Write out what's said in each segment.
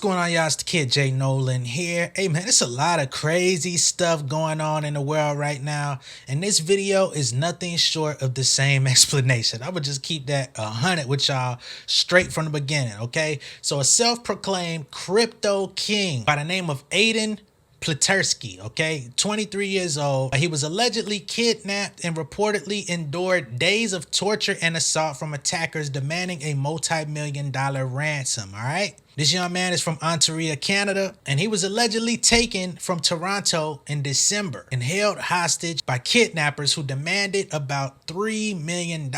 going on, y'all? It's the kid Jay Nolan here. Hey man, there's a lot of crazy stuff going on in the world right now, and this video is nothing short of the same explanation. I would just keep that 100 with y'all straight from the beginning, okay? So a self-proclaimed crypto king by the name of Aiden Pleterski, okay, 23 years old. He was allegedly kidnapped and reportedly endured days of torture and assault from attackers demanding a multi-million-dollar ransom, all right? This young man is from Ontario, Canada, and he was allegedly taken from Toronto in December and held hostage by kidnappers who demanded about $3 million.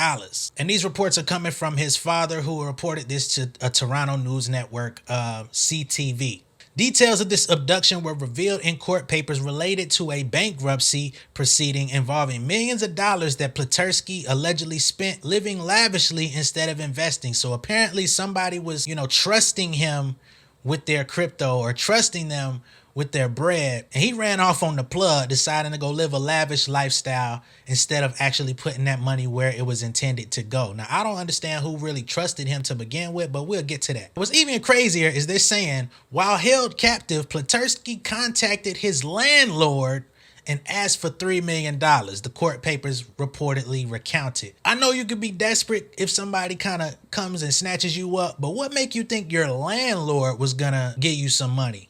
And these reports are coming from his father, who reported this to a Toronto news network, CTV. Details of this abduction were revealed in court papers related to a bankruptcy proceeding involving millions of dollars that Pleterski allegedly spent living lavishly instead of investing. So apparently somebody was, trusting him with their crypto or trusting them with their bread, and he ran off on the plug, deciding to go live a lavish lifestyle instead of actually putting that money where it was intended to go. Now, I don't understand who really trusted him to begin with, but we'll get to that. What's even crazier is they're saying, while held captive, Pleterski contacted his landlord and asked for $3 million, the court papers reportedly recounted. I know you could be desperate if somebody kind of comes and snatches you up, but what make you think your landlord was gonna give you some money?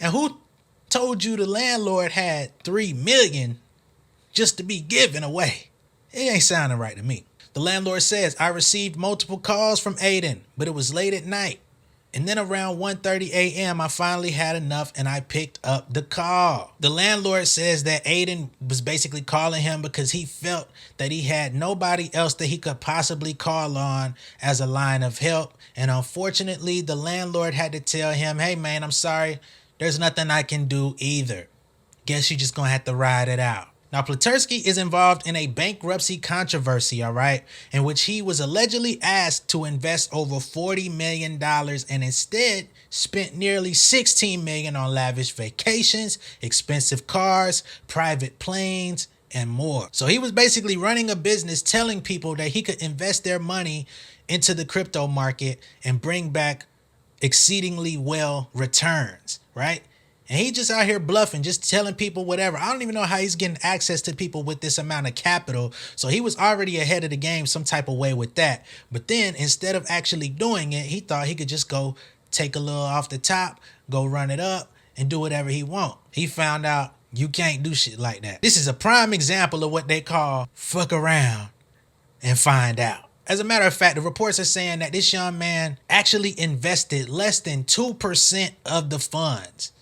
And who told you the landlord had $3 million just to be given away? It ain't sounding right to me. The landlord says, I received multiple calls from Aiden, but it was late at night. And then around 1:30 a.m., I finally had enough and I picked up the call. The landlord says that Aiden was basically calling him because he felt that he had nobody else that he could possibly call on as a line of help. And unfortunately, the landlord had to tell him, hey man, I'm sorry. There's nothing I can do either. Guess you're just gonna have to ride it out. Now, Pleterski is involved in a bankruptcy controversy, all right, in which he was allegedly asked to invest over $40 million and instead spent nearly $16 million on lavish vacations, expensive cars, private planes, and more. So he was basically running a business telling people that he could invest their money into the crypto market and bring back exceedingly well returns, right? And he just out here bluffing, just telling people whatever. I don't even know how he's getting access to people with this amount of capital. So he was already ahead of the game some type of way with that. But then instead of actually doing it, he thought he could just go take a little off the top, go run it up and do whatever he want. He found out you can't do shit like that. This is a prime example of what they call fuck around and find out. As a matter of fact, the reports are saying that this young man actually invested less than 2% of the funds.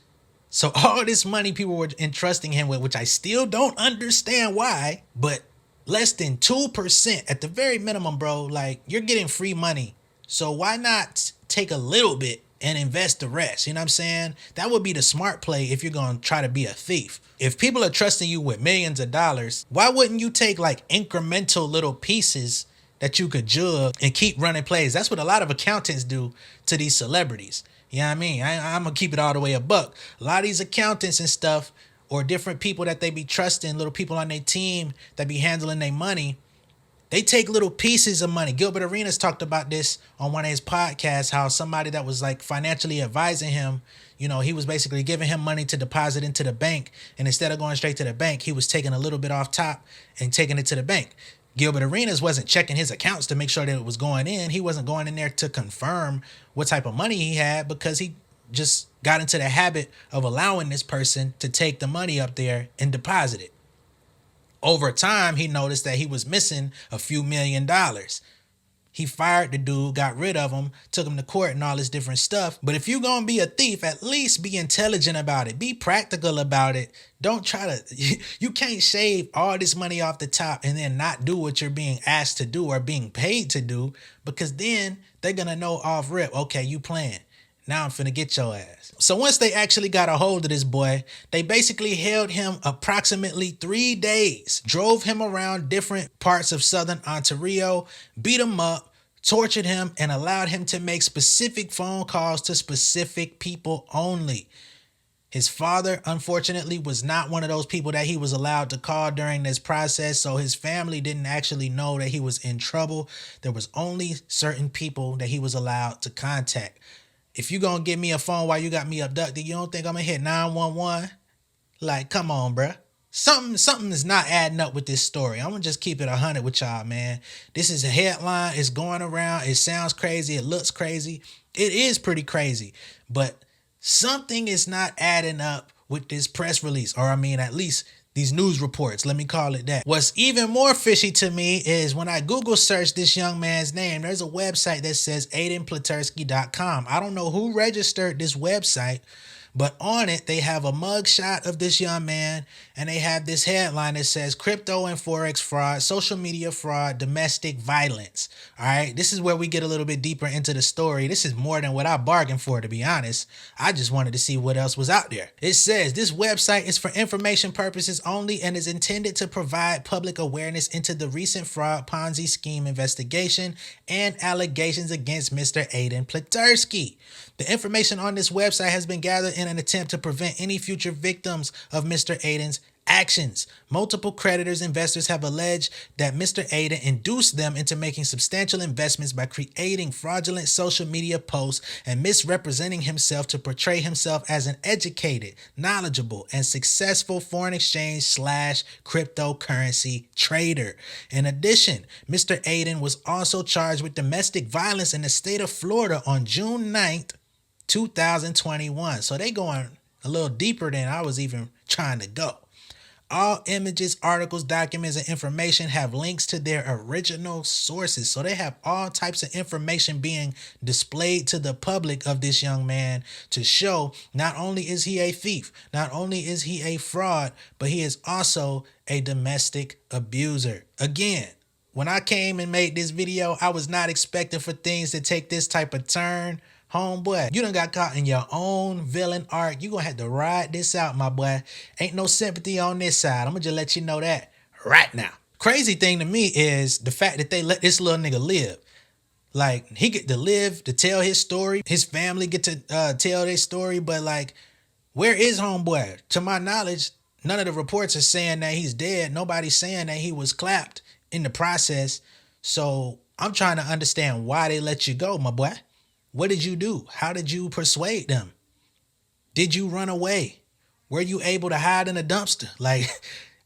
So all this money people were entrusting him with, which I still don't understand why, but less than 2% at the very minimum, bro. Like, you're getting free money. So why not take a little bit and invest the rest? You know what I'm saying? That would be the smart play if you're going to try to be a thief. If people are trusting you with millions of dollars, why wouldn't you take like incremental little pieces that you could jug and keep running plays? That's what a lot of accountants do to these celebrities. You know what I mean? I'm going to keep it all the way a buck. A lot of these accountants and stuff, or different people that they be trusting, little people on their team that be handling their money, they take little pieces of money. Gilbert Arenas talked about this on one of his podcasts, how somebody that was like financially advising him, he was basically giving him money to deposit into the bank. And instead of going straight to the bank, he was taking a little bit off top and taking it to the bank. Gilbert Arenas wasn't checking his accounts to make sure that it was going in. He wasn't going in there to confirm what type of money he had, because he just got into the habit of allowing this person to take the money up there and deposit it. Over time, he noticed that he was missing a few $1 million. He fired the dude, got rid of him, took him to court and all this different stuff. But if you're going to be a thief, at least be intelligent about it. Be practical about it. Don't try to, you can't shave all this money off the top and then not do what you're being asked to do or being paid to do, because then they're going to know off rip, okay, you playing. Now I'm finna get your ass. So once they actually got a hold of this boy, they basically held him approximately 3 days, drove him around different parts of Southern Ontario, beat him up, tortured him, and allowed him to make specific phone calls to specific people only. His father, unfortunately, was not one of those people that he was allowed to call during this process, so his family didn't actually know that he was in trouble. There was only certain people that he was allowed to contact. if you gonna give me a phone while you got me abducted, you don't think I'm gonna hit 911? Like, come on, bruh. Something is not adding up with this story. I'm gonna just keep it 100 with y'all, man. This is a headline. It's going around. It sounds crazy. It looks crazy. It is pretty crazy. But something is not adding up with this press release. Or I mean, at least these news reports. Let me call it that. What's even more fishy to me is when I Google search this young man's name, there's a website that says AidenPleterski.com. I don't know who registered this website, but on it, they have a mugshot of this young man, and they have this headline that says crypto and forex fraud, social media fraud, domestic violence. All right, this is where we get a little bit deeper into the story. This is more than what I bargained for, to be honest. I just wanted to see what else was out there. It says this website is for information purposes only and is intended to provide public awareness into the recent fraud Ponzi scheme investigation and allegations against Mr. Aiden Pleterski. The information on this website has been gathered in an attempt to prevent any future victims of Mr. Aiden's actions. Multiple creditors investors have alleged that Mr. Aiden induced them into making substantial investments by creating fraudulent social media posts and misrepresenting himself to portray himself as an educated, knowledgeable, and successful foreign exchange / cryptocurrency trader. In addition, Mr. Aiden was also charged with domestic violence in the state of Florida on June 9th, 2021. So they going a little deeper than I was even trying to go. All images, articles, documents, and information have links to their original sources. So they have all types of information being displayed to the public of this young man to show not only is he a thief, not only is he a fraud, but he is also a domestic abuser. Again, when I came and made this video, I was not expecting for things to take this type of turn. Homeboy, you done got caught in your own villain arc. You gonna have to ride this out, my boy. Ain't no sympathy on this side. I'm gonna just let you know that right now. Crazy thing to me is the fact that they let this little nigga live. Like, he get to live to tell his story. His family get to tell their story. But like, where is homeboy? To my knowledge, none of the reports are saying that he's dead. Nobody's saying that he was clapped in the process. So I'm trying to understand why they let you go, my boy. What did you do? How did you persuade them? Did you run away? Were you able to hide in a dumpster? Like,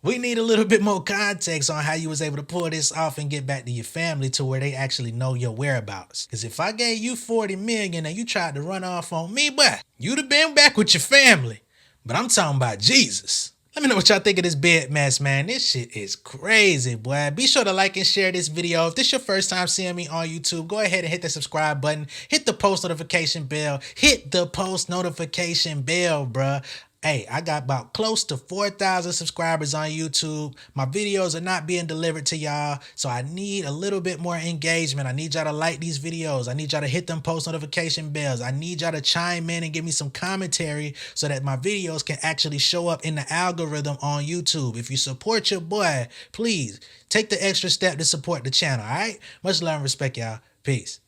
we need a little bit more context on how you was able to pull this off and get back to your family to where they actually know your whereabouts. Because if I gave you 40 million and you tried to run off on me, boy, you'd have been back with your family. But I'm talking about Jesus. Let me know what y'all think of this bed mess, man. This shit is crazy, boy. Be sure to like and share this video. If this is your first time seeing me on YouTube, go ahead and hit the subscribe button. Hit the post notification bell. Hit the post notification bell, bruh. Hey, I got about close to 4,000 subscribers on YouTube. My videos are not being delivered to y'all, so I need a little bit more engagement. I need y'all to like these videos. I need y'all to hit them post notification bells. I need y'all to chime in and give me some commentary so that my videos can actually show up in the algorithm on YouTube. If you support your boy, please take the extra step to support the channel, all right? Much love and respect, y'all. Peace.